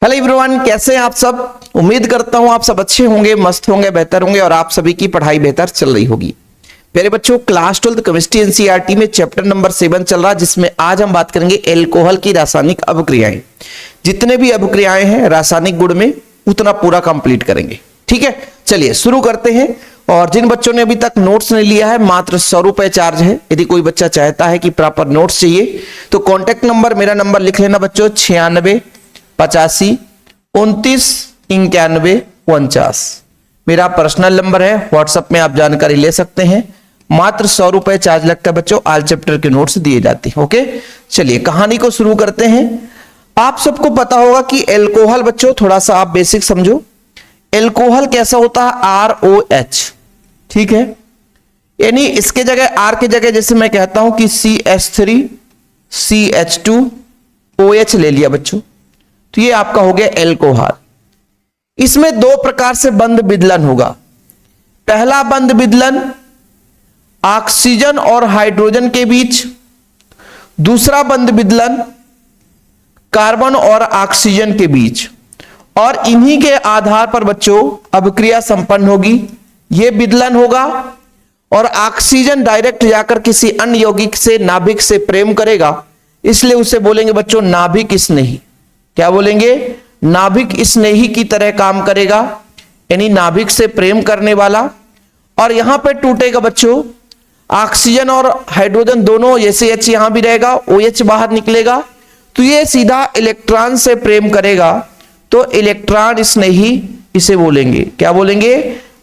Hello everyone, कैसे हैं आप सब। उम्मीद करता हूं आप सब अच्छे होंगे, मस्त होंगे, बेहतर होंगे और आप सभी की पढ़ाई बेहतर चल रही होगी। मेरे बच्चों, क्लास 12 केमिस्ट्री एनसीईआरटी में चैप्टर नंबर 7 चल रहा है, जिसमें आज हम बात करेंगे एल्कोहल की रासायनिक अभिक्रियाएं। जितने भी अभिक्रियाएं हैं रासायनिक गुण में, उतना पूरा कंप्लीट करेंगे। ठीक है, चलिए शुरू करते हैं। और जिन बच्चों ने अभी तक नोट्स नहीं लिया है, मात्र 100 रुपए चार्ज है। यदि कोई बच्चा चाहता है कि प्रॉपर नोट्स चाहिए तो कॉन्टेक्ट नंबर, मेरा नंबर लिख लेना बच्चों, 96 85 29 91 49। मेरा पर्सनल नंबर है, व्हाट्सएप में आप जानकारी ले सकते हैं। मात्र 100 रुपए चार्ज लगता है बच्चों, ऑल चैप्टर के नोट्स दिए जाते हैं। ओके, चलिए कहानी को शुरू करते हैं। आप सबको पता होगा कि एल्कोहल, बच्चों थोड़ा सा आप बेसिक समझो। एल्कोहल कैसा होता है? ROH। ठीक है, यानी इसके जगह, R की जगह जैसे मैं कहता हूं कि CH3 CH2 OH ले लिया बच्चों, तो ये आपका हो गया एल्कोहल। इसमें दो प्रकार से बंध विदलन होगा। पहला बंध विदलन ऑक्सीजन और हाइड्रोजन के बीच, दूसरा बंध विदलन कार्बन और ऑक्सीजन के बीच। और इन्हीं के आधार पर बच्चों अभिक्रिया संपन्न होगी। यह विदलन होगा और ऑक्सीजन डायरेक्ट जाकर किसी अन्य यौगिक से, नाभिक से प्रेम करेगा, इसलिए उसे बोलेंगे बच्चों नाभिक स्नेही। क्या बोलेंगे? नाभिक स्नेही की तरह काम करेगा, यानी नाभिक से प्रेम करने वाला। और यहां पे टूटेगा बच्चों, ऑक्सीजन और हाइड्रोजन दोनों, जैसे H यहां भी रहेगा, OH बाहर निकलेगा, तो ये सीधा इलेक्ट्रॉन से प्रेम करेगा, तो इलेक्ट्रॉन स्नेही इसे बोलेंगे। क्या बोलेंगे?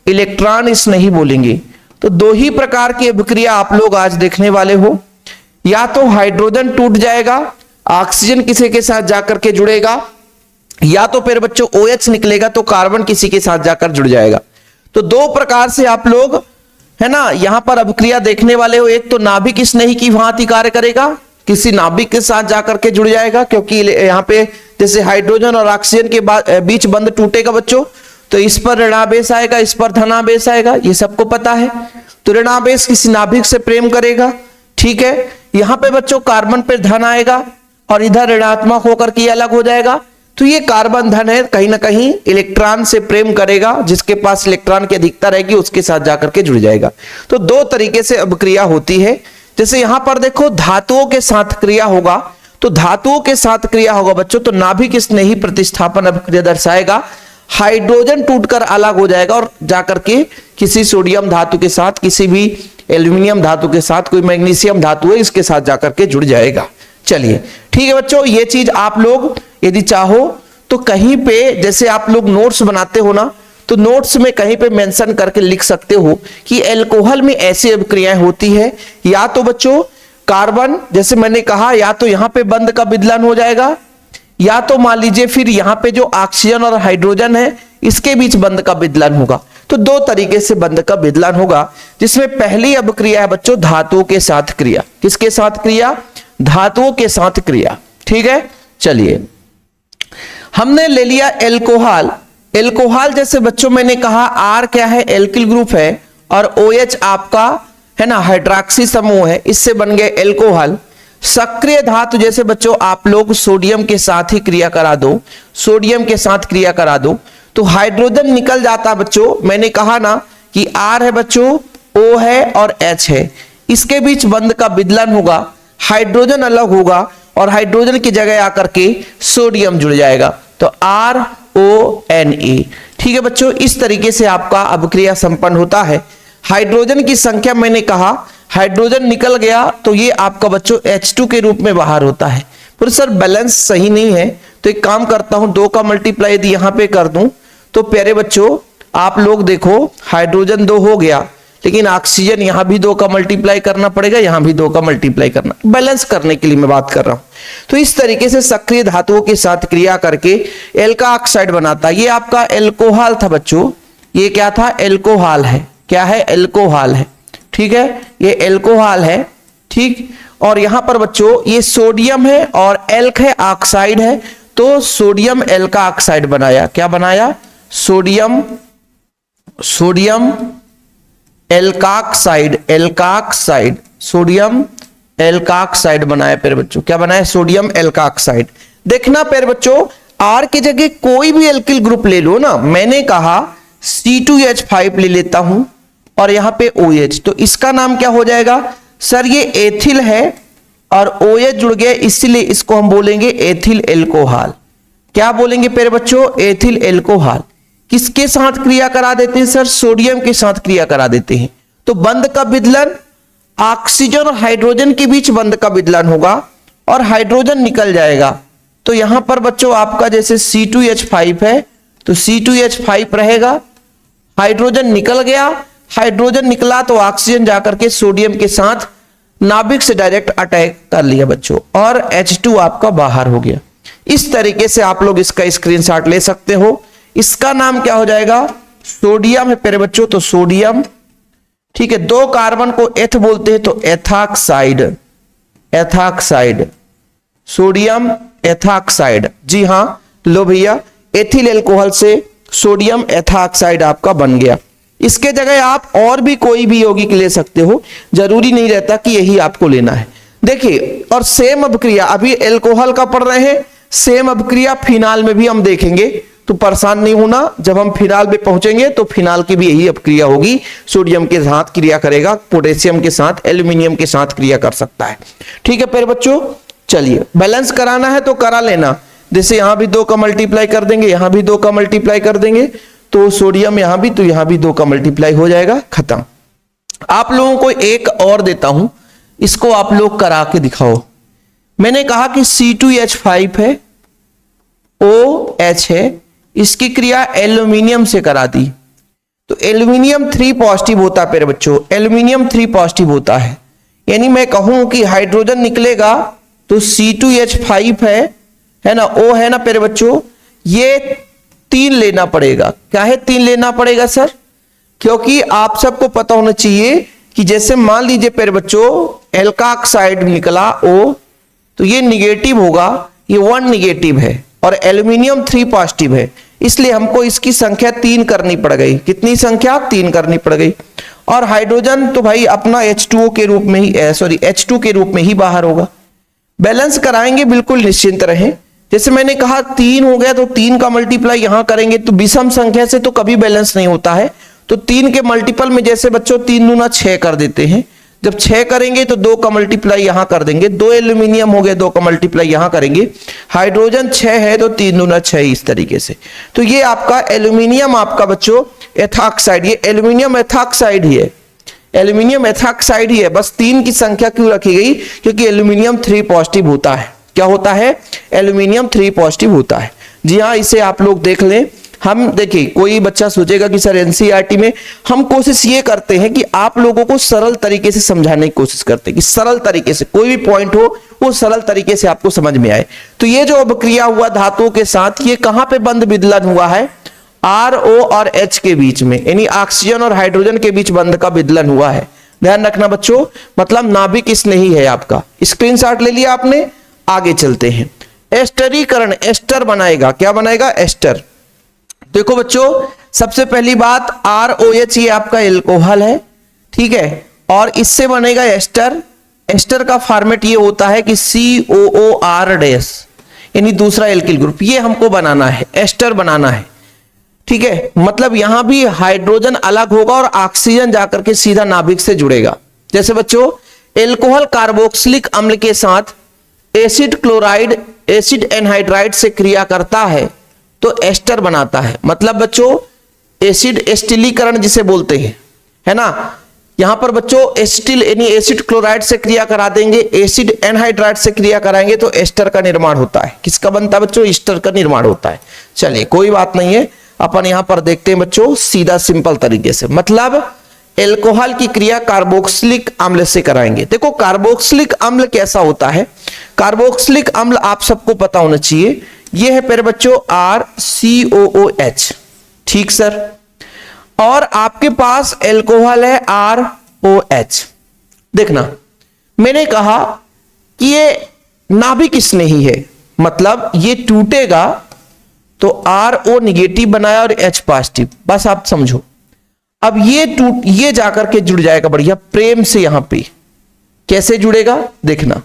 इलेक्ट्रॉन स्नेही बोलेंगे। तो दो ही प्रकार की अभिक्रिया आप लोग आज देखने वाले हो। या तो हाइड्रोजन टूट जाएगा, ऑक्सीजन किसी के साथ जाकर के जुड़ेगा, या तो फिर बच्चों OH निकलेगा तो कार्बन किसी के साथ जाकर जुड़ जाएगा। तो दो प्रकार से आप लोग, है ना, यहां पर अभिक्रिया देखने वाले हो। एक तो नाभिक स्नेही की भांति कार्य करेगा, किसी नाभिक के साथ जाकर के जुड़ जाएगा, क्योंकि यहां पे जैसे हाइड्रोजन और ऑक्सीजन के बीच बंध टूटेगा बच्चों, तो इस पर ऋणावेश आएगा, इस पर धनावेश आएगा, ये सबको पता है। तो ऋणावेश किसी नाभिक से प्रेम करेगा। ठीक है, यहां पे बच्चों कार्बन पे धन आएगा और इधर ऋणात्मक होकर के अलग हो जाएगा, तो ये कार्बन धन है, कहीं ना कहीं इलेक्ट्रॉन से प्रेम करेगा, जिसके पास इलेक्ट्रॉन की अधिकता रहेगी उसके साथ जाकर के जुड़ जाएगा। तो दो तरीके से अभिक्रिया होती है। जैसे यहां पर देखो धातुओं के साथ क्रिया होगा, तो धातुओं के साथ क्रिया होगा बच्चों, तो नाभिक स्नेही प्रतिस्थापन अभिक्रिया दर्शाएगा। हाइड्रोजन टूटकर अलग हो जाएगा और जाकर के किसी सोडियम धातु के साथ, किसी भी एल्यूमिनियम धातु के साथ, कोई मैग्नीशियम धातु है इसके साथ जाकर के जुड़ जाएगा। चलिए ठीक है बच्चों, ये चीज आप लोग यदि चाहो तो कहीं पे, जैसे आप लोग नोट्स बनाते हो ना, तो नोट्स में कहीं पे मेंशन करके लिख सकते हो कि एल्कोहल में ऐसी अभिक्रियाएं होती है। या तो बच्चों कार्बन, जैसे मैंने कहा, या तो यहां पे बंध का विदलन हो जाएगा, या तो मान लीजिए फिर यहां पे जो ऑक्सीजन और हाइड्रोजन है इसके बीच बंध का विदलन होगा। तो दो तरीके से बंध का विदलन होगा, जिसमें पहली अभिक्रिया है बच्चों धातुओं के साथ क्रिया। किसके साथ क्रिया? धातुओं के साथ क्रिया। ठीक है, चलिए हमने ले लिया एल्कोहल। एल्कोहल जैसे बच्चों मैंने कहा, R क्या है? एल्किल ग्रुप है, और OH आपका है ना हाइड्रोक्सी समूह है, इससे बन गए एल्कोहल। सक्रिय धातु जैसे बच्चों आप लोग सोडियम के साथ ही क्रिया करा दो, सोडियम के साथ क्रिया करा दो तो हाइड्रोजन निकल जाता बच्चों। मैंने कहा ना कि R है बच्चों, O है और H है, इसके बीच बंध का विदलन होगा, हाइड्रोजन अलग होगा और हाइड्रोजन की जगह आकर के सोडियम जुड़ जाएगा, तो RONA। ठीक है बच्चों, इस तरीके से आपका अभिक्रिया संपन्न होता है। हाइड्रोजन की संख्या मैंने कहा, हाइड्रोजन निकल गया तो ये आपका बच्चों H2 के रूप में बाहर होता है। पर सर बैलेंस सही नहीं है, तो एक काम करता हूं, 2 का मल्टीप्लाई यदि यहां पे कर दूं तो प्यारे बच्चों आप लोग देखो, हाइड्रोजन 2 हो गया, लेकिन ऑक्सीजन यहां भी 2 का मल्टीप्लाई करना पड़ेगा, यहां भी 2 का मल्टीप्लाई करना, बैलेंस करने के लिए मैं बात कर रहा हूं। तो इस तरीके से सक्रिय धातुओं के साथ क्रिया करके एल्का ऑक्साइड बनाता है। ये आपका एल्कोहल था बच्चों, ये क्या था? एल्कोहल है। क्या है? एल्कोहल है। ठीक है, ये एल्कोहल है। ठीक, और यहां पर बच्चों ये सोडियम है और एल्क है, ऑक्साइड है, तो सोडियम एल्का ऑक्साइड बनाया। क्या बनाया? सोडियम एल्काक्साइड, एल्काक्साइड, सोडियम एल्काक्साइड बनाया। फिर बच्चों क्या बनाया? सोडियम एल्काक्साइड। देखना फिर बच्चों R के जगह कोई भी एल्किल ग्रुप ले लो ना, मैंने कहा C2H5 ले लेता हूं और यहां पे OH, तो इसका नाम क्या हो जाएगा सर, ये एथिल है और OH जुड़ गया, इसलिए इसको हम बोलेंगे एथिल एल्कोहल। क्या बोलेंगे प्यारे बच्चों, एथिल एल्कोहल। किसके साथ क्रिया करा देते हैं सर, सोडियम के साथ क्रिया करा देते हैं। तो बंध का विदलन ऑक्सीजन और हाइड्रोजन के बीच बंध का विदलन होगा और हाइड्रोजन निकल जाएगा। तो यहां पर बच्चों आपका जैसे C2H5 है तो C2H5 रहेगा, हाइड्रोजन निकल गया, हाइड्रोजन निकला तो ऑक्सीजन जाकर के सोडियम के साथ नाभिक से डायरेक्ट अटैक कर लिया बच्चों और H2 आपका बाहर हो गया। इस तरीके से आप लोग इसका स्क्रीनशॉट ले सकते हो। इसका नाम क्या हो जाएगा, सोडियम है प्यारे बच्चों, तो सोडियम, ठीक है। 2 कार्बन को एथ बोलते हैं तो एथॉक्साइड, एथॉक्साइड, सोडियम एथॉक्साइड। जी हां, लो भैया, एथिल अल्कोहल से सोडियम एथॉक्साइड आपका बन गया। इसके जगह आप और भी कोई भी यौगिक ले सकते हो, जरूरी नहीं रहता कि यही आपको लेना है। देखिए, और सेम अभिक्रिया, अभी अल्कोहल का पढ़ रहे हैं, सेम अभिक्रिया फिनाल में भी हम देखेंगे, तो परेशान नहीं होना। जब हम फिनाल में पहुंचेंगे तो फिनाल की भी यही अभिक्रिया होगी, सोडियम के साथ क्रिया करेगा, पोटेशियम के साथ, एल्यूमिनियम के साथ क्रिया कर सकता है। ठीक है प्यारे बच्चों, चलिए बैलेंस कराना है तो करा लेना। जैसे यहां भी 2 का मल्टीप्लाई कर देंगे, यहां भी 2 का मल्टीप्लाई कर देंगे, तो सोडियम यहां भी, तो यहां भी 2 का मल्टीप्लाई हो जाएगा, खत्म। आप लोगों को एक और देता हूं, इसको आप लोग करा के दिखाओ। मैंने कहा कि C2H5 है, OH है, इसकी क्रिया एल्यूमिनियम से करा दी, तो एल्यूमिनियम 3 पॉजिटिव होता है प्यारे बच्चों, एल्यूमिनियम 3 पॉजिटिव होता है। यानी मैं कहूं कि हाइड्रोजन निकलेगा तो C2H5 है ना, O है ना प्यारे बच्चों, ये 3 लेना पड़ेगा। क्या है 3 लेना पड़ेगा सर, क्योंकि आप सबको पता होना चाहिए कि जैसे मान लीजिए प्यारे बच्चों एल्काक्साइड निकला O, तो ये निगेटिव होगा, ये 1 निगेटिव है और एल्यूमिनियम 3 पॉजिटिव है, इसलिए हमको इसकी संख्या 3 करनी पड़ गई। कितनी संख्या, 3 करनी पड़ गई। और हाइड्रोजन तो भाई अपना H2O के रूप में ही, H2 के रूप में ही बाहर होगा। बैलेंस कराएंगे, बिल्कुल निश्चिंत रहें। जैसे मैंने कहा 3 हो गया तो 3 का मल्टीप्लाई यहां करेंगे, तो विषम संख्या से तो कभी बैलेंस नहीं होता है, तो 3 के मल्टीपल में जैसे बच्चों 3 दूना 6 कर देते हैं। जब 6 करेंगे तो 2 का मल्टीप्लाई यहां कर देंगे, 2 एल्यूमिनियम हो गए, 2 का मल्टीप्लाई यहां करेंगे, हाइड्रोजन 6 है तो 3 दूना 6 इस तरीके से। तो ये आपका एल्यूमिनियम आपका बच्चों एथॉक्साइड, ये एल्यूमिनियम एथॉक्साइड ही है, एल्यूमिनियम एथॉक्साइड ही है। बस 3 की संख्या क्यों रखी गई, क्योंकि एल्यूमिनियम 3 पॉजिटिव होता है। क्या होता है, एल्यूमिनियम 3 पॉजिटिव होता है। जी हाँ, इसे आप लोग देख लें। हम देखिए, कोई बच्चा सोचेगा कि सर एनसीईआरटी में हम कोशिश ये करते हैं कि आप लोगों को सरल तरीके से समझाने की कोशिश करते हैं कि सरल तरीके से कोई भी पॉइंट हो वो सरल तरीके से आपको समझ में आए। तो ये जो अभिक्रिया हुआ धातुओं के साथ, ये कहां पे बंध विदलन हुआ है, RO और H के बीच में, यानी ऑक्सीजन और हाइड्रोजन के बीच बंध का विदलन हुआ है। ध्यान रखना बच्चों, मतलब नाभिक इसमें ही है आपका। स्क्रीनशॉट ले लिया आपने, आगे चलते हैं। एस्टरीकरण, एस्टर बनाएगा, क्या बनाएगा, एस्टर। देखो बच्चों, सबसे पहली बात ROH ये आपका एल्कोहल है, ठीक है, और इससे बनेगा एस्टर। एस्टर का फॉर्मेट ये होता है कि COOR-, यानी दूसरा एल्किल ग्रुप, ये हमको बनाना है, एस्टर बनाना है, ठीक है। मतलब यहां भी हाइड्रोजन अलग होगा और ऑक्सीजन जाकर के सीधा नाभिक से जुड़ेगा। जैसे बच्चों एल्कोहल कार्बोक्सिलिक अम्ल के साथ एसिड क्लोराइड, एसिड एनहाइड्राइड से क्रिया करता है तो एस्टर बनाता है। मतलब बच्चों एसिड एस्टिलीकरण जिसे बोलते हैं, है ना, यहां पर बच्चों एसिटिल यानी एसिड क्लोराइड से क्रिया करा देंगे, एसिड एनहाइड्राइड से क्रिया कराएंगे तो एस्टर का निर्माण होता है। किसका बनता है बच्चों, एस्टर का निर्माण होता है। चलिए कोई बात नहीं है, अपन यहां पर देखते हैं बच्चों सीधा सिंपल तरीके से। मतलब एल्कोहल की क्रिया कार्बोक्सिलिक अम्ल से कराएंगे। देखो कार्बोक्सिलिक अम्ल कैसा होता है, कार्बोक्सिलिक अम्ल आप सबको पता होना चाहिए, यह है मेरे बच्चों RCOOH, ठीक सर। और आपके पास एल्कोहल है ROH। देखना मैंने कहा कि ये नाभिक इसमें ही है, मतलब ये टूटेगा तो RO निगेटिव बनाया और H पॉजिटिव, बस आप समझो। अब ये जाकर के जुड़ जाएगा बढ़िया प्रेम से। यहां पे कैसे जुड़ेगा देखना,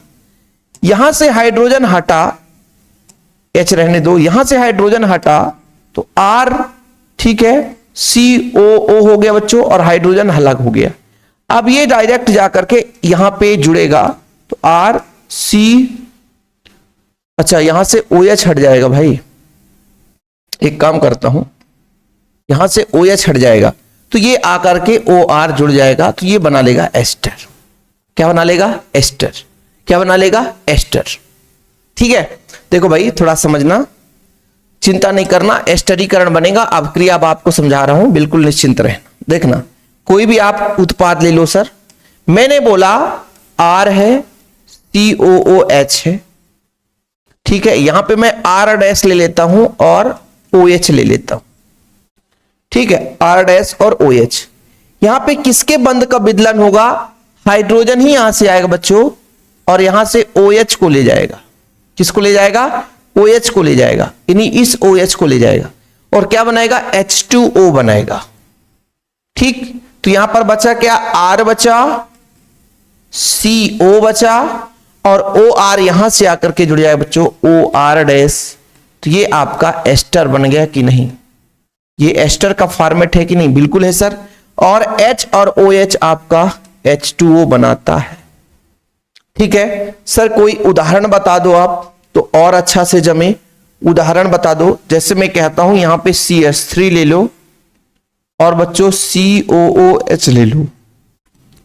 यहां से हाइड्रोजन हटा, H रहने दो, यहां से हाइड्रोजन हटा तो R, ठीक है, COO हो गया बच्चों, और हाइड्रोजन अलग हो गया। अब ये डायरेक्ट जाकर के यहां पे जुड़ेगा तो RC, अच्छा यहां से OH हट जाएगा भाई, एक काम करता हूं, यहां से OH हट जाएगा तो ये आकर के OR जुड़ जाएगा, तो ये बना लेगा एस्टर। क्या बना लेगा? एस्टर। क्या बना लेगा? एस्टर। ठीक है, देखो भाई थोड़ा समझना, चिंता नहीं करना, एस्टरीकरण बनेगा। अब क्रिया अब आपको समझा रहा हूं, बिल्कुल निश्चिंत रहना। देखना, कोई भी आप उत्पाद ले लो सर, मैंने बोला R है, COOH है, ठीक है, यहां पे मैं R डैश ले लेता हूं और OH ले लेता हूं, ठीक है, R डैश और OH। यहां पे किसके बंध का विदलन होगा? हाइड्रोजन ही यहां से आएगा बच्चों, और यहां से OH को ले जाएगा। किसको ले जाएगा? OH को ले जाएगा, यानी इस OH को ले जाएगा, और क्या बनाएगा? H2O बनाएगा। ठीक, तो यहां पर बचा क्या? R बचा, CO बचा, और OR यहां से आकर के जुड़ जाएगा बच्चों, OR डैश। तो ये आपका एस्टर बन गया कि नहीं? ये एस्टर का फॉर्मेट है कि नहीं? बिल्कुल है सर। और H और OH आपका H2O बनाता है। ठीक है सर, कोई उदाहरण बता दो आप तो और अच्छा से जमे। उदाहरण बता दो, जैसे मैं कहता हूं यहां पे CH3 ले लो और बच्चों COOH ले लो,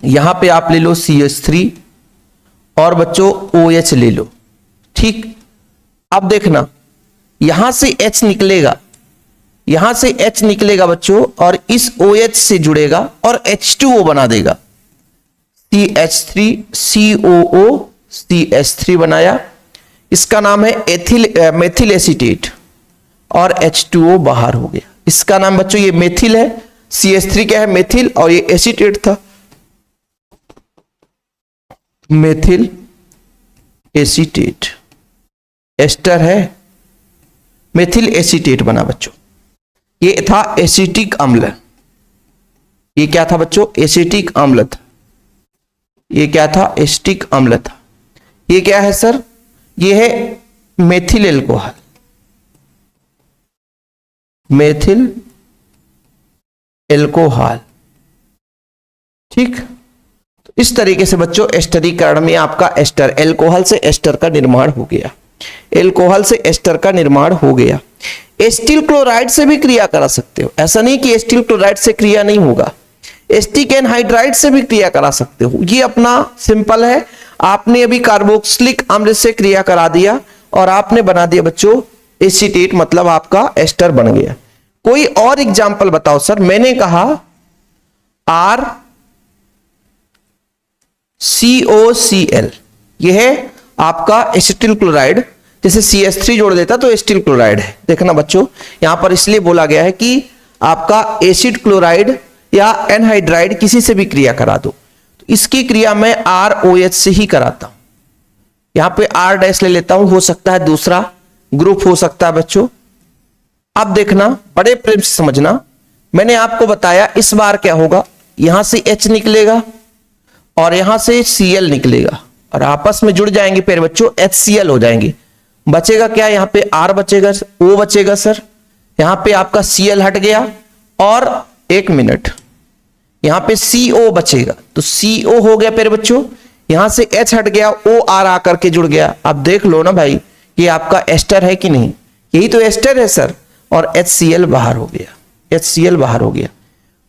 यहां पे आप ले लो CH3 और बच्चों OH ले लो। ठीक, अब देखना यहां से H निकलेगा, यहां से H निकलेगा बच्चों, और इस OH से जुड़ेगा और H2O बना देगा। CH3 COO CH3 बनाया, इसका नाम है मेथिल एसीटेट, और H2O बाहर हो गया। इसका नाम बच्चों ये मेथिल है, CH3 क्या है? मेथिल, और ये एसीटेट था, मेथिल एसीटेट। एस्टर है, मेथिल एसीटेट बना बच्चों। ये था एसिटिक अम्ल। ये क्या था बच्चों? एसिटिक अम्ल था। ये क्या था? एसिटिक अम्ल था। ये क्या है सर? ये है मेथिल एल्कोहल, मेथिल एल्कोहल। ठीक, तो इस तरीके से बच्चों एस्टरीकरण में आपका एस्टर, एल्कोहल से एस्टर का निर्माण हो गया, एल्कोहल से एस्टर का निर्माण हो गया। एस्टिल क्लोराइड से भी क्रिया करा सकते हो, ऐसा नहीं कि एस्टिल क्लोराइड से क्रिया नहीं होगा, एस्टिक एनहाइड्राइड से भी क्रिया करा सकते हो। ये अपना सिंपल है, आपने अभी कार्बोक्सिलिक अम्ल से क्रिया करा दिया और आपने बना दिया बच्चों एसीटेट, मतलब आपका एस्टर बन गया। कोई और एग्जाम्पल बताओ सर। मैंने कहा R COCl, यह है आपका एसिटिल क्लोराइड, जैसे CH3 जोड़ देता तो एसिटिल क्लोराइड है। देखना बच्चों, यहां पर इसलिए बोला गया है कि आपका एसिड क्लोराइड या एनहाइड्राइड किसी से भी क्रिया करा दो, तो इसकी क्रिया मैं ROH से ही कराता हूं। यहां पे R डैश ले लेता हूं, हो सकता है दूसरा ग्रुप हो सकता है बच्चों। अब देखना, बड़े प्रेम से समझना, मैंने आपको बताया इस बार क्या होगा, यहां से H निकलेगा और यहां से Cl निकलेगा और आपस में जुड़ जाएंगे, फिर बच्चों HCl हो जाएंगे। बचेगा क्या? यहाँ पे R बचेगा, O बचेगा सर, यहाँ पे आपका Cl हट गया, और एक मिनट, यहाँ पे CO बचेगा, तो CO हो गया। फिर बच्चों यहां से H हट गया, OR आकर के जुड़ गया। अब देख लो ना भाई, ये आपका एस्टर है कि नहीं? यही तो एस्टर है सर, और HCl बाहर हो गया, HCl बाहर हो गया।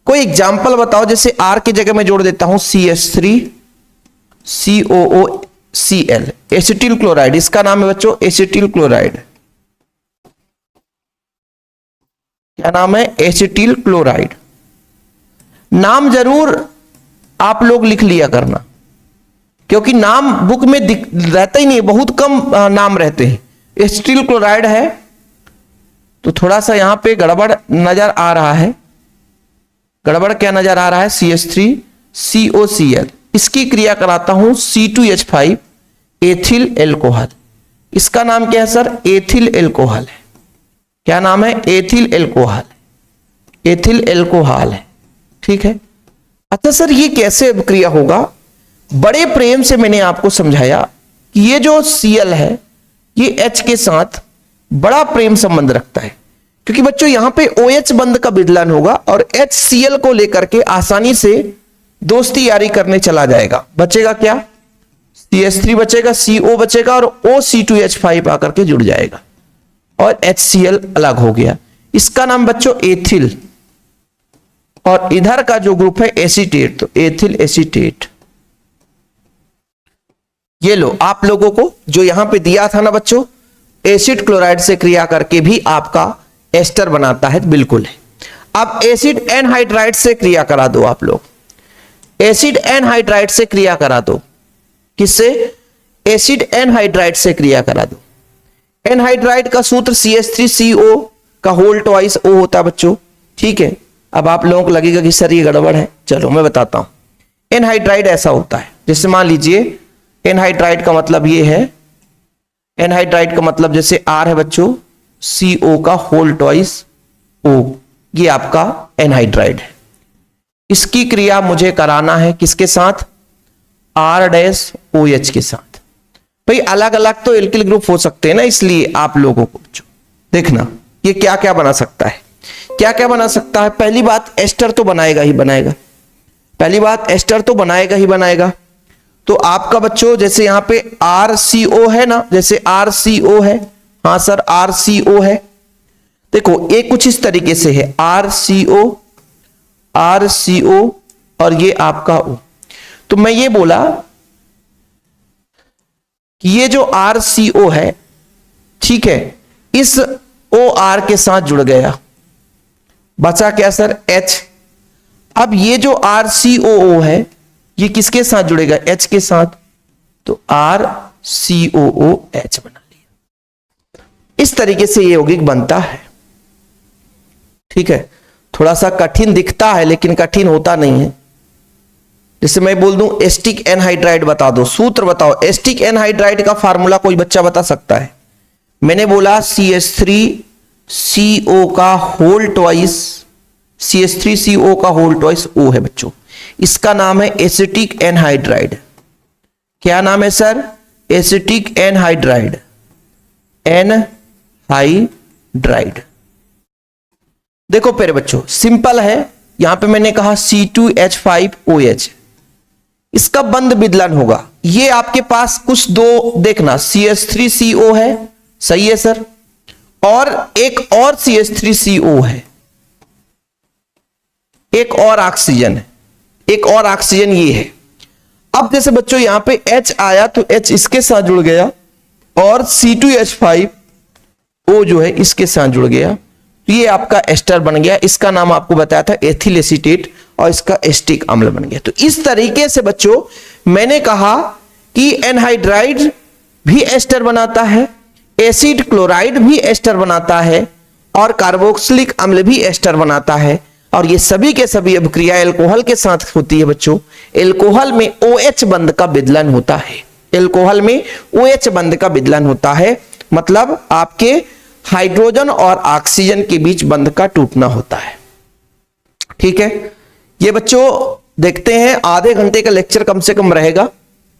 कोई एग्जाम्पल बताओ, जैसे R की जगह मैं जोड़ देता हूं CH3 COOCl, एसिटिल क्लोराइड, इसका नाम है बच्चों एसिटिल क्लोराइड। क्या नाम है? Acetyl chloride. नाम जरूर आप लोग लिख लिया करना, क्योंकि नाम बुक में रहता ही नहीं, बहुत कम नाम रहते हैं। एसिटिल क्लोराइड है तो थोड़ा सा यहां पे गड़बड़ नजर आ रहा है। गड़बड़ क्या नजर आ रहा है? CH3 COCl, इसकी क्रिया कराता हूं C2H5 एथिल एल्कोहल। इसका नाम क्या है सर? एथिल एल्कोहल है। क्या नाम है? एथिल एल्कोहल, एथिल एल्कोहल है। ठीक है, अच्छा सर ये कैसे क्रिया होगा? बड़े प्रेम से मैंने आपको समझाया कि ये जो Cl है ये H के साथ बड़ा प्रेम संबंध रखता है, क्योंकि बच्चों यहां पे OH बंध का विदलन होगा और HCl को लेकर के आसानी से दोस्ती यारी करने चला जाएगा। बचेगा क्या? CH3 बचेगा, CO बचेगा और OC2H5 आकर के जुड़ जाएगा और HCl अलग हो गया। इसका नाम बच्चों एथिल, और इधर का जो ग्रुप है एसीटेट, तो एथिल एसीटेट। ये लो आप लोगों को जो यहां पे दिया था ना बच्चों, एसिड क्लोराइड से क्रिया करके भी आपका एस्टर बनाता है, बिल्कुल है। अब एसिड एनहाइड्राइड से क्रिया करा दो आप लोग, एसिड एनहाइड्राइड से क्रिया करा दो। किससे? एसिड एनहाइड्राइड से क्रिया करा दो। एनहाइड्राइड का सूत्र CH3CO का होल ट्वाइस O होता है बच्चों, ठीक है। अब आप लोगों को लगेगा कि सर ये गड़बड़ है, चलो मैं बताता हूं। एनहाइड्राइड ऐसा होता है, जैसे मान लीजिए एनहाइड्राइड का मतलब ये है, एनहाइड्राइड का मतलब जैसे R है बच्चों, CO का होल ट्वाइस O, ये आपका एनहाइड्राइड है। इसकी क्रिया मुझे कराना है किसके साथ? R-OH के साथ। भाई अलग अलग तो एल्किल ग्रुप हो सकते हैं ना, इसलिए आप लोगों को देखना ये क्या क्या बना सकता है, क्या क्या बना सकता है। पहली बात एस्टर तो बनाएगा ही बनाएगा, पहली बात एस्टर तो बनाएगा ही बनाएगा। तो आपका बच्चों जैसे यहां पे RCO है ना, जैसे RCO है, हाँ सर RCO है, देखो ये कुछ इस तरीके से है RCO और ये आपका O। तो मैं ये बोला कि ये जो RCO है, ठीक है, इस OR के साथ जुड़ गया, बचा क्या सर? H। अब ये जो RCOO है ये किसके साथ जुड़ेगा? H के साथ, तो RCOOH बना लिया। इस तरीके से ये यौगिक बनता है, ठीक है। थोड़ा सा कठिन दिखता है लेकिन कठिन होता नहीं है। जैसे मैं बोल दूं एस्टिक एनहाइड्राइड बता दो, सूत्र बताओ। एस्टिक एनहाइड्राइड का फार्मूला कोई बच्चा बता सकता है? मैंने बोला CH3CO का होल ट्वाइस, CH3CO का होल ट्वाइस O है बच्चों। इसका नाम है एसिटिक एनहाइड्राइड। क्या नाम है सर? Acetic anhydride, anhydride. देखो प्यारे बच्चों सिंपल है, यहां पे मैंने कहा C2H5OH, इसका बंध विदलन होगा। ये आपके पास कुछ दो देखना, CH3CO है, सही है सर, और एक और CH3CO है, एक और ऑक्सीजन है, एक और ऑक्सीजन ये है। अब जैसे बच्चों यहां पे H आया तो H इसके साथ जुड़ गया और C2H5O जो है इसके साथ जुड़ गया, तो ये आपका एस्टर बन गया। इसका नाम आपको बताया था एथिल एसीटेट और इसका एस्टिक अम्ल बन गया। तो इस तरीके से बच्चों मैंने कहा कि एनहाइड्राइड भी एस्टर बनाता है, एसिड क्लोराइड भी एस्टर बनाता है और कार्बोक्सिलिक अम्ल भी एस्टर बनाता है, और ये सभी के सभी अभिक्रिया एल्कोहल के साथ होती है बच्चों। एल्कोहल में OH बंध का विदलन होता है, एल्कोहल में OH बंध का विदलन होता है, मतलब आपके हाइड्रोजन और ऑक्सीजन के बीच बंध का टूटना होता है, ठीक है। ये बच्चों देखते हैं आधे घंटे का लेक्चर कम से कम रहेगा,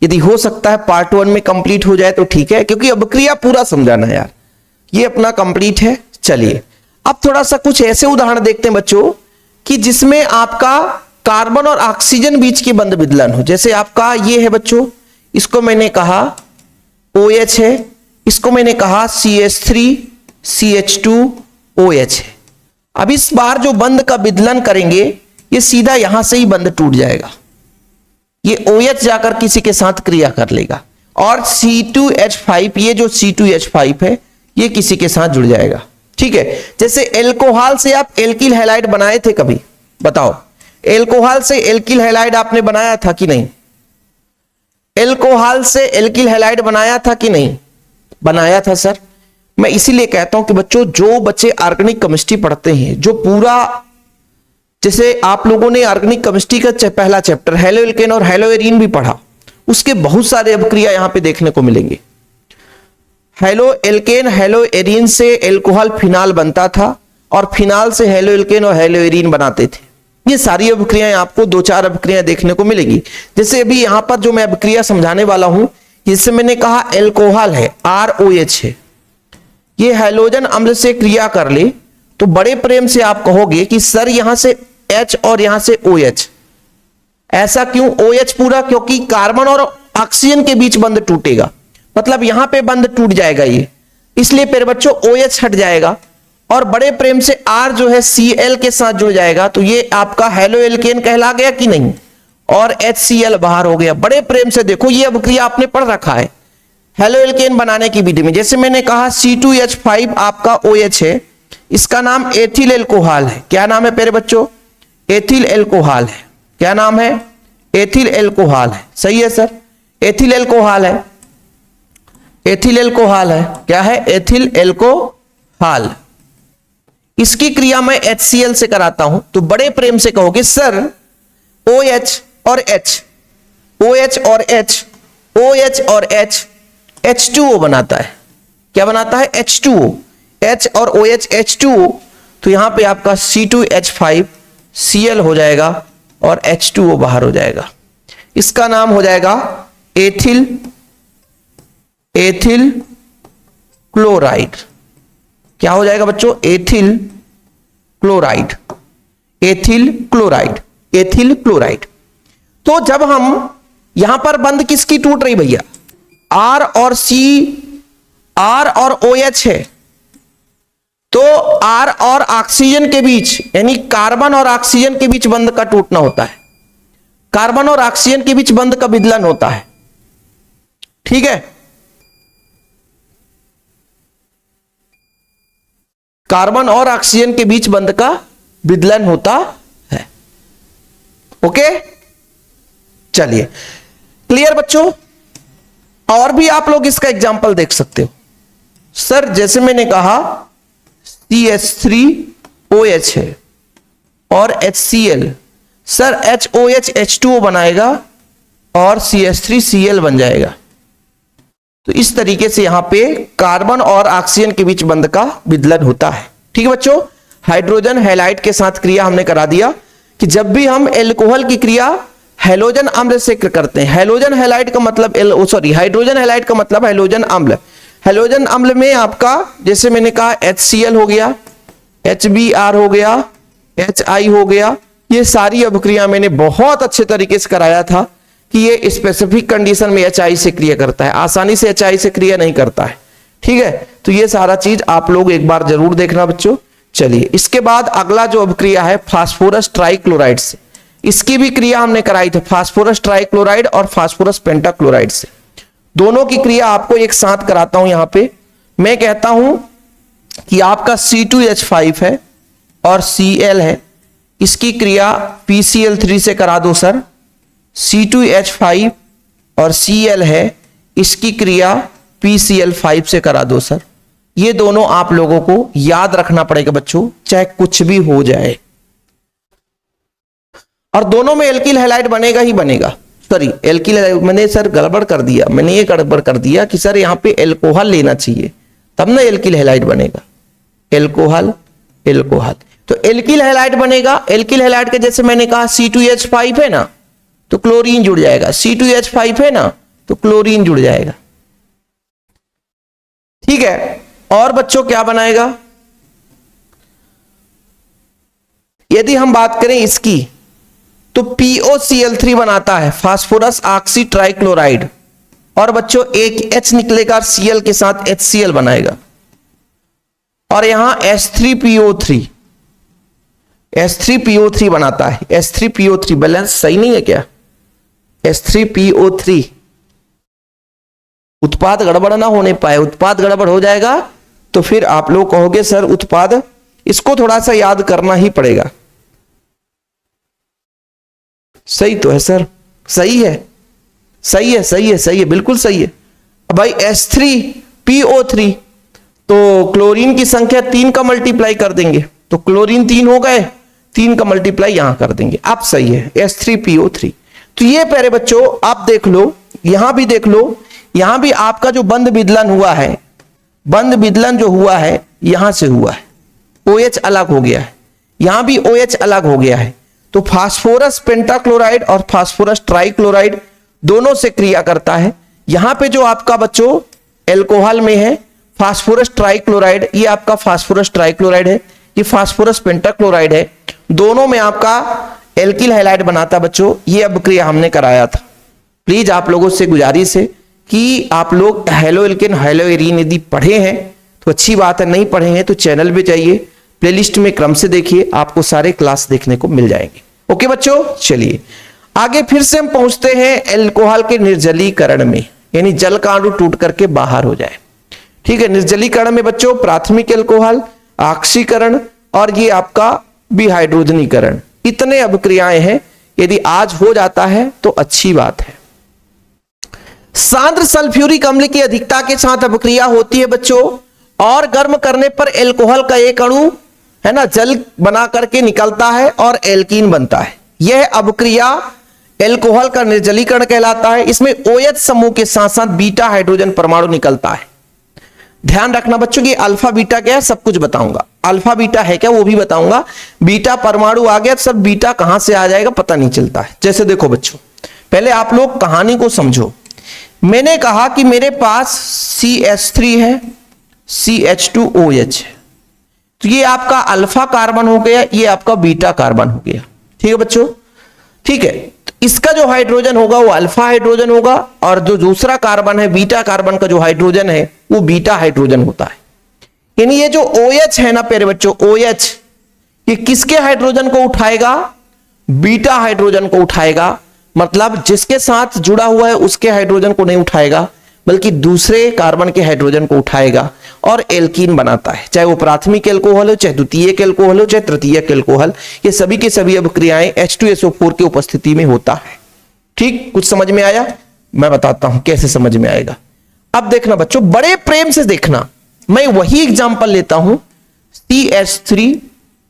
यदि हो सकता है पार्ट 1 में कंप्लीट हो जाए तो ठीक है, क्योंकि अभिक्रिया पूरा समझाना है यार। ये अपना कंप्लीट है। चलिए अब थोड़ा सा कुछ ऐसे उदाहरण देखते हैं बच्चों कि जिसमें आपका कार्बन और ऑक्सीजन बीच के बंध विदलन हो। जैसे आपका ये है बच्चों, इसको मैंने कहा OH है, इसको मैंने कहा CH3CH2OH है। अब इस बार जो बंध का विदलन करेंगे ये सीधा यहां से ही बंध टूट जाएगा, ये OH जाकर किसी के साथ क्रिया कर लेगा और C2H5, ये जो C2H5 है ये किसी के साथ जुड़ जाएगा, ठीक है। जैसे एल्कोहल से आप एल्किल हैलाइड बनाए थे कभी? बताओ, एल्कोहल से एल्किल हैलाइड आपने बनाया था कि नहीं? एल्कोहल से एल्किल हैलाइड बनाया था कि नहीं? बनाया था सर। मैं इसीलिए कहता हूं कि बच्चों जो बच्चे ऑर्गेनिक केमिस्ट्री पढ़ते हैं, जो पूरा, जैसे आप लोगों ने ऑर्गेनिक केमिस्ट्री का पहला चैप्टर हेलोएल्केन और हेलोएरीन भी पढ़ा, उसके बहुत सारे अभिक्रिया यहां पे देखने को मिलेंगे। हेलोएल्केन हेलोएरीन से एल्कोहल फिनाल बनता था और फिनाल से हेलोएल्केन और हेलोएरीन बनाते थे। ये सारी अभिक्रियाएं आपको 2-4 अभिक्रियाएं देखने को मिलेगी। जैसे अभी यहां पर जो मैं अभिक्रिया समझाने वाला हूं, जिससे मैंने कहा एल्कोहल है ROH है, ये हैलोजन अम्ल से क्रिया कर ले तो बड़े प्रेम से आप कहोगे कि सर यहां से H और यहां से OH। ऐसा क्यों OH पूरा? क्योंकि कार्बन और ऑक्सीजन के बीच बंध टूटेगा, मतलब यहां पे बंध टूट जाएगा ये, इसलिए फिर बच्चों OH हट जाएगा और बड़े प्रेम से R जो है Cl के साथ जुड़ जाएगा, तो ये आपका हेलो एल्केन कहला गया कि नहीं, और HCl बाहर हो गया। बड़े प्रेम से देखो, ये अभिक्रिया आपने पढ़ रखा है हेलो एल्केन बनाने की विधि में। जैसे मैंने कहा C2H5 आपका OH है, इसका नाम एथिल एल्कोहल है। क्या नाम है प्यारे बच्चों? एथिल एल्कोहल है। क्या नाम है? एथिल एल्कोहल है। सही है सर, एथिल एल्कोहल है। एथिल एल्कोहल है। क्या है? Ethyl alcohol. इसकी क्रिया मैं HCl से कराता हूं तो बड़े प्रेम से कहोगे सर OH और H, OH और H, OH और H H2O बनाता है। क्या बनाता है? H2O। H और OH H2O, तो यहां पे आपका C2H5 Cl हो जाएगा और H2O बाहर हो जाएगा। इसका नाम हो जाएगा एथिल क्लोराइड। क्या हो जाएगा बच्चों? Ethyl chloride. Ethyl chloride, ethyl chloride. तो जब हम यहां पर बंध किसकी टूट रही भैया? R और C, R और OH है, तो R और ऑक्सीजन के बीच, यानी कार्बन और ऑक्सीजन के बीच बंध का टूटना होता है। कार्बन और ऑक्सीजन के बीच बंध का विदलन होता है। ठीक है, कार्बन और ऑक्सीजन के बीच बंध का विदलन होता है। ओके, चलिए क्लियर बच्चों। और भी आप लोग इसका एग्जांपल देख सकते हो। सर जैसे मैंने कहा CH3OH है और HCl, सर HOH H2O बनाएगा और CH3Cl बन जाएगा। तो इस तरीके से यहां पे कार्बन और ऑक्सीजन के बीच बंध का विदलन होता है। ठीक है बच्चों, हाइड्रोजन हैलाइड के साथ क्रिया हमने करा दिया कि जब भी हम एल्कोहल की क्रिया हैलोजन अम्ल से करते हैं, हैलोजन हैलाइड का मतलब हाइड्रोजन हैलाइड का मतलब हैलोजन अम्ल। हैलोजन अम्ल में आपका जैसे मैंने कहा HCl हो गया, HBr हो गया, HI हो गया। ये सारी अभिक्रिया मैंने बहुत अच्छे तरीके से कराया था कि ये स्पेसिफिक कंडीशन में HI से क्रिया करता है, आसानी से HI से क्रिया नहीं करता है। ठीक है, तो ये सारा चीज आप लोग एक बार जरूर देखना बच्चों। चलिए इसके बाद अगला जो अभिक्रिया है फास्फोरस ट्राइक्लोराइड से, इसकी भी क्रिया हमने कराई थी फास्फोरस ट्राइक्लोराइड और फास्फोरस पेंटाक्लोराइड से। दोनों की क्रिया आपको एक साथ कराता हूं। यहां पे मैं कहता हूं कि आपका C2H5 है और Cl है, इसकी क्रिया PCl3 से करा दो सर। C2H5 और Cl है, इसकी क्रिया PCl5 से करा दो सर। ये दोनों आप लोगों को याद रखना पड़ेगा बच्चों, चाहे कुछ भी हो जाए। और दोनों में एल्किल हैलाइड बनेगा ही बनेगा। सॉरी, एल्किल हैलाइड मैंने सर गड़बड़ कर दिया, मैंने ये गड़बड़ कर दिया कि सर यहां पे एल्कोहल लेना चाहिए तब ना एल्किल हैलाइड बनेगा। एल्कोहल, एल्कोहल, तो एल्किल हैलाइड बनेगा। एल्किल हैलाइड के जैसे मैंने कहा C2H5 है ना, तो क्लोरीन जुड़ जाएगा। C2H5 है ना, तो क्लोरीन जुड़ जाएगा। ठीक है, और बच्चों क्या बनाएगा? यदि हम बात करें इसकी तो POCl3 बनाता है, फास्फोरस ऑक्सी ट्राइक्लोराइड। और बच्चों एक H निकलेगा, Cl के साथ HCl बनाएगा। और यहां H3PO3 बनाता है। H3PO3 बैलेंस सही नहीं है क्या? H3PO3 उत्पाद गड़बड़ ना होने पाए, उत्पाद गड़बड़ हो जाएगा तो फिर आप लोग कहोगे सर उत्पाद, इसको थोड़ा सा याद करना ही पड़ेगा। सही तो है सर, सही है, सही है, सही है, सही है, बिल्कुल सही है। अब भाई H3PO3, तो क्लोरीन की संख्या 3 का मल्टीप्लाई कर देंगे तो क्लोरीन 3 हो गए, 3 का मल्टीप्लाई यहां कर देंगे। अब सही है H3PO3। तो ये प्यारे बच्चों आप देख लो, यहां भी देख लो, यहां भी आपका जो बंध विदलन हुआ है, बंध विदलन जो हुआ है यहां से हुआ है, OH अलग हो गया है, यहां भी OH अलग हो गया है। तो फास्फोरस पेंटाक्लोराइड और फास्फोरस ट्राइक्लोराइड दोनों से क्रिया करता है। यहां पे जो आपका बच्चों एल्कोहल में है फास्फोरस ट्राइक्लोराइड, ये आपका फास्फोरस ट्राइक्लोराइड है, ये फास्फोरस पेंटाक्लोराइड है, दोनों में आपका एल्किल हैलाइड बनाता बच्चों। ये अभिक्रिया हमने कराया था। प्लीज आप लोगों से गुजारिश है कि आप लोग हेलोएल्केन हेलोएरीन यदि पढ़े हैं तो अच्छी बात है, नहीं पढ़े हैं तो चैनल पे जाइए, प्लेलिस्ट में क्रम से देखिए, आपको सारे क्लास देखने को मिल जाएंगे। ओके बच्चों, चलिए आगे फिर से हम पहुंचते हैं एल्कोहल के निर्जलीकरण में, यानी जल का अणु टूट करके बाहर हो जाए। ठीक है, निर्जलीकरण में बच्चों प्राथमिक एल्कोहल, ऑक्सीकरण और ये आपका विहाइड्रोजनीकरण, इतने अभिक्रियाएं हैं। यदि आज हो जाता है तो अच्छी बात है। सांद्र सल्फ्यूरिक अम्ल की अधिकता के साथ अभिक्रिया होती है बच्चों, और गर्म करने पर एल्कोहल का एक अणु है ना जल बना करके निकलता है और एल्कीन बनता है। यह अभिक्रिया एल्कोहल का निर्जलीकरण कहलाता है। इसमें OH समूह के साथ साथ बीटा हाइड्रोजन परमाणु निकलता है। ध्यान रखना बच्चों कि अल्फा बीटा क्या है सब कुछ बताऊंगा, अल्फा बीटा है क्या वो भी बताऊंगा। बीटा परमाणु आ गया, सब बीटा कहां से आ जाएगा पता नहीं चलता है। जैसे देखो बच्चों, पहले आप लोग कहानी को समझो। मैंने कहा कि मेरे पास CH3 है, CH2OH है, तो ये आपका अल्फा कार्बन हो गया, ये आपका बीटा कार्बन हो गया। ठीक है बच्चों, ठीक है, तो इसका जो हाइड्रोजन होगा वो अल्फा हाइड्रोजन होगा, और जो दूसरा कार्बन है बीटा कार्बन का जो हाइड्रोजन है वो बीटा हाइड्रोजन होता है। यानी ये जो OH है ना प्यारे बच्चों, OH ये किसके हाइड्रोजन को उठाएगा? बीटा हाइड्रोजन को उठाएगा। मतलब जिसके साथ जुड़ा हुआ है उसके हाइड्रोजन को नहीं उठाएगा, बल्कि दूसरे कार्बन के हाइड्रोजन को उठाएगा और एल्कीन बनाता है। चाहे वो प्राथमिक एल्कोहल हो, चाहे द्वितीयक एल्कोहल हो, चाहे तृतीयक एल्कोहल, ये सभी के सभी अभिक्रियाएं H2SO4 की उपस्थिति में होता है। ठीक, कुछ समझ में आया? मैं बताता हूं कैसे समझ में आएगा। अब देखना बच्चों, बड़े प्रेम से देखना, मैं वही एग्जांपल लेता हूं, CH3,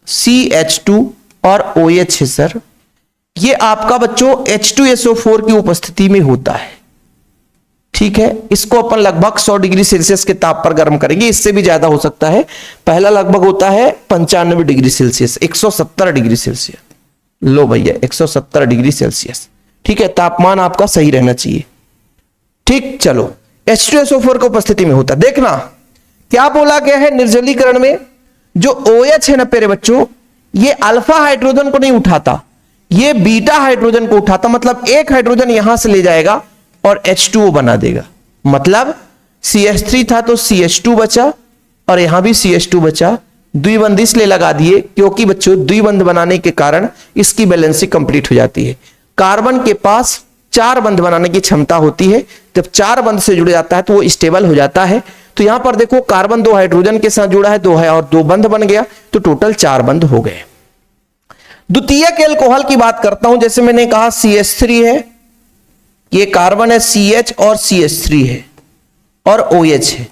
CH2 और OH है सर, ये आपका बच्चों H2SO4 की उपस्थिति में होता है। ठीक है, इसको अपन लगभग 100 डिग्री सेल्सियस के ताप पर गर्म करेंगे, इससे भी ज्यादा हो सकता है। पहला लगभग होता है 95 डिग्री सेल्सियस, 170 डिग्री सेल्सियस। लो भैया 170 डिग्री सेल्सियस। ठीक है, तापमान आपका सही रहना चाहिए। ठीक, चलो H2SO4 की उपस्थिति में होता है। देखना क्या बोला गया है निर्जलीकरण में, जो OH है ना प्यारे बच्चों, ये अल्फा हाइड्रोजन को नहीं उठाता, ये बीटा हाइड्रोजन को उठाता। मतलब एक हाइड्रोजन यहां से ले जाएगा और H2O बना देगा। मतलब CH3 था तो CH2 बचा, और यहां भी CH2 बचा। द्विबंध इसलिए लगा दिए क्योंकि बच्चों द्विबंध बनाने के कारण इसकी बैलेंसिंग कंप्लीट हो जाती है। कार्बन के पास 4 बंध बनाने की क्षमता होती है, जब 4 बंध से जुड़ जाता है तो वो स्टेबल हो जाता है। तो यहां पर देखो कार्बन 2 हाइड्रोजन के साथ जुड़ा है, 2 है और 2 बंध बन गया, तो टोटल 4 बंध हो गए। द्वितीयक एल्कोहल की बात करता हूं, जैसे मैंने कहा CH3 है, ये कार्बन है CH और CH3 है और OH है,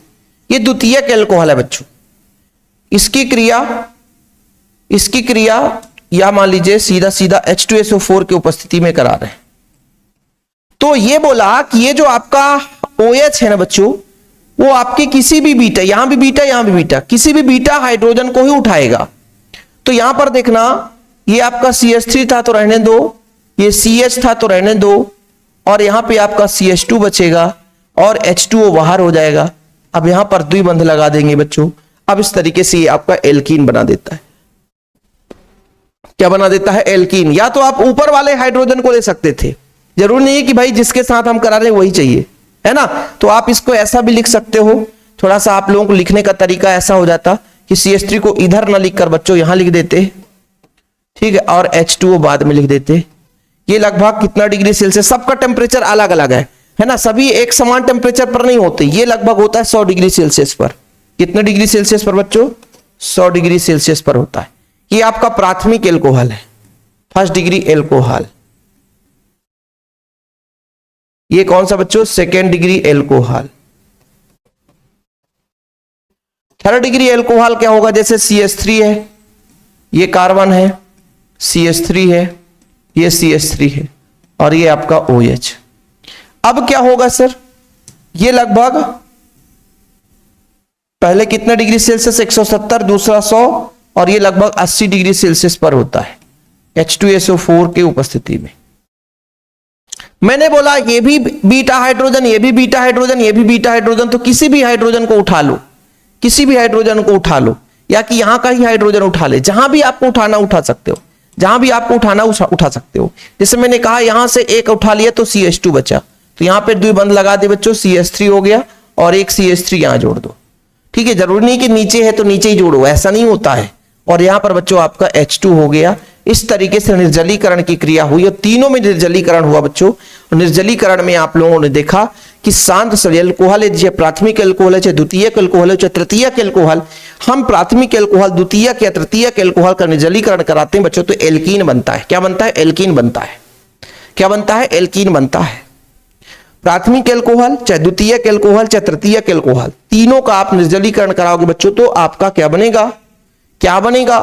ये द्वितीयक एल्कोहल है बच्चों। इसकी क्रिया या मान लीजिए सीधा सीधा H2SO4 की उपस्थिति में करा रहे हैं। तो ये बोला कि ये जो आपका OH है ना बच्चों, वो आपके किसी भी बीटा, यहां भी बीटा यहां भी बीटा, किसी भी बीटा हाइड्रोजन को ही उठाएगा। तो यहां पर देखना, ये आपका CH3 था तो रहने दो, ये CH था तो रहने दो, और यहां पे आपका CH2 बचेगा और H2O बाहर हो जाएगा। अब यहां पर द्विबंध लगा देंगे बच्चों। अब इस तरीके से ये आपका एल्कीन बना देता है। क्या बना देता है? एल्कीन। या तो आप ऊपर वाले हाइड्रोजन को ले सकते थे, जरूरी नहीं है कि भाई जिसके साथ हम करा रहे हैं वही चाहिए, है ना। तो आप इसको ऐसा भी लिख सकते हो, थोड़ा सा आप लोगों को लिखने का तरीका ऐसा हो जाता कि CH3 को इधर ना लिखकर बच्चों यहां लिख देते, ठीक है, और H2O बाद में लिख देते। ये लगभग कितना डिग्री सेल्सियस, सबका टेम्परेचर अलग अलग है ना, सभी एक समान टेम्परेचर पर नहीं होते। ये लगभग होता है 100 डिग्री सेल्सियस पर। कितने डिग्री सेल्सियस पर बच्चों? 100 डिग्री सेल्सियस पर होता है। ये आपका प्राथमिक एल्कोहल है, फर्स्ट डिग्री एल्कोहल। ये कौन सा बच्चों? Second degree alcohol. Third degree alcohol क्या होगा? जैसे CH3 है, ये कार्बन है, CH3 है, ये CH3 है, और ये आपका OH। अब क्या होगा सर? ये लगभग पहले कितना डिग्री सेल्सियस? 170, दूसरा 100, और ये लगभग 80 डिग्री सेल्सियस पर होता है H2SO4 की उपस्थिति में। मैंने बोला ये भी बीटा हाइड्रोजन, ये भी बीटा हाइड्रोजन, ये भी बीटा हाइड्रोजन, तो किसी भी हाइड्रोजन को उठा लो, किसी भी हाइड्रोजन को उठा लो, या कि यहां का ही हाइड्रोजन उठा ले, जहां भी आपको उठाना उठा सकते हो, जहां भी आपको उठाना उठा सकते हो। जैसे मैंने कहा यहां से एक उठा लिया तो CH2 बचा, तो यहां पे द्विबंध लगा दे बच्चों, CH3 हो गया और एक CH3 यहां जोड़ दो। ठीक है, जरूरी नहीं कि नीचे है तो नीचे ही जोड़ो, ऐसा नहीं होता है। और यहां पर बच्चों आपका H2 हो गया। इस तरीके से निर्जलीकरण की क्रिया हुई और तीनों में निर्जलीकरण हुआ बच्चों। निर्जलीकरण में आप लोगों ने देखा कि शांत एल्कोहल है, चाहे प्राथमिक एल्कोहल है, चाहे द्वितीयक एल्कोहल है, चाहे तृतीयक एल्कोहल, हम प्राथमिक एल्कोहल, द्वितीयक या तृतीयक एल्कोहल का निर्जलीकरण कराते हैं बच्चों तो एल्कीन बनता है। क्या बनता है? एल्कीन बनता है। क्या बनता है? एल्कीन बनता है। प्राथमिक एल्कोहल, चाहे द्वितीयक एल्कोहल, चाहे तृतीयक एल्कोहल, तीनों का आप निर्जलीकरण कराओगे बच्चों तो आपका क्या बनेगा? क्या बनेगा?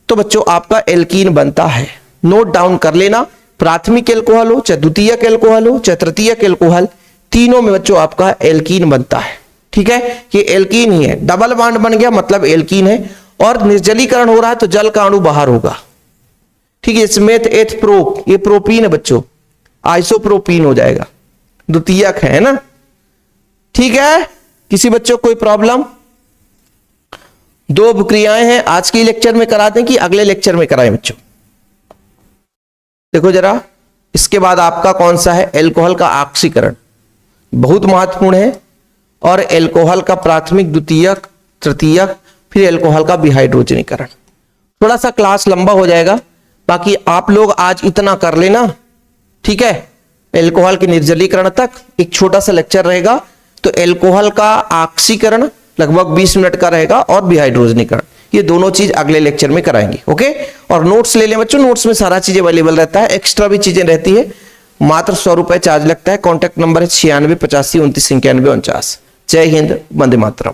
तो बच्चों आपका एल्कीन बनता है। नोट डाउन कर लेना, प्राथमिक एल्कोहल हो, चाहे द्वितीयक एल्कोहल हो, चाहे तृतीयक एल्कोहल, तीनों में बच्चों आपका एल्कीन बनता है। ठीक है, ये एल्कीन ही है। डबल बॉन्ड बन गया मतलब एल्कीन है। और निर्जलीकरण हो रहा है तो जल का अणु बाहर होगा। ठीक है, इसमें एथ प्रो, ये प्रोपीन है बच्चों, आइसोप्रोपीन हो जाएगा, द्वितीयक है ना। ठीक है, किसी बच्चों को कोई प्रॉब्लम? दो क्रियाएं हैं, आज के लेक्चर में करा दें कि अगले लेक्चर में कराएं बच्चों? देखो जरा, इसके बाद आपका कौन सा है? एल्कोहल का ऑक्सीकरण, बहुत महत्वपूर्ण है। और एल्कोहल का प्राथमिक, द्वितीयक, तृतीयक, फिर एल्कोहल का विहाइड्रोजनीकरण। थोड़ा सा क्लास लंबा हो जाएगा, बाकी आप लोग आज इतना कर लेना। ठीक है, एल्कोहल के निर्जलीकरण तक एक छोटा सा लेक्चर रहेगा। तो एल्कोहल का ऑक्सीकरण लगभग 20 मिनट का रहेगा और विहाइड्रोजनीकरण, ये दोनों चीज अगले लेक्चर में कराएंगे। ओके, और नोट्स ले लें बच्चों, नोट्स में सारा चीज अवेलेबल रहता है, एक्स्ट्रा भी चीजें रहती है। मात्र 100 रुपए चार्ज लगता है। कॉन्टैक्ट नंबर है 96 85 29 91 49। जय हिंद, वंदे मातरम।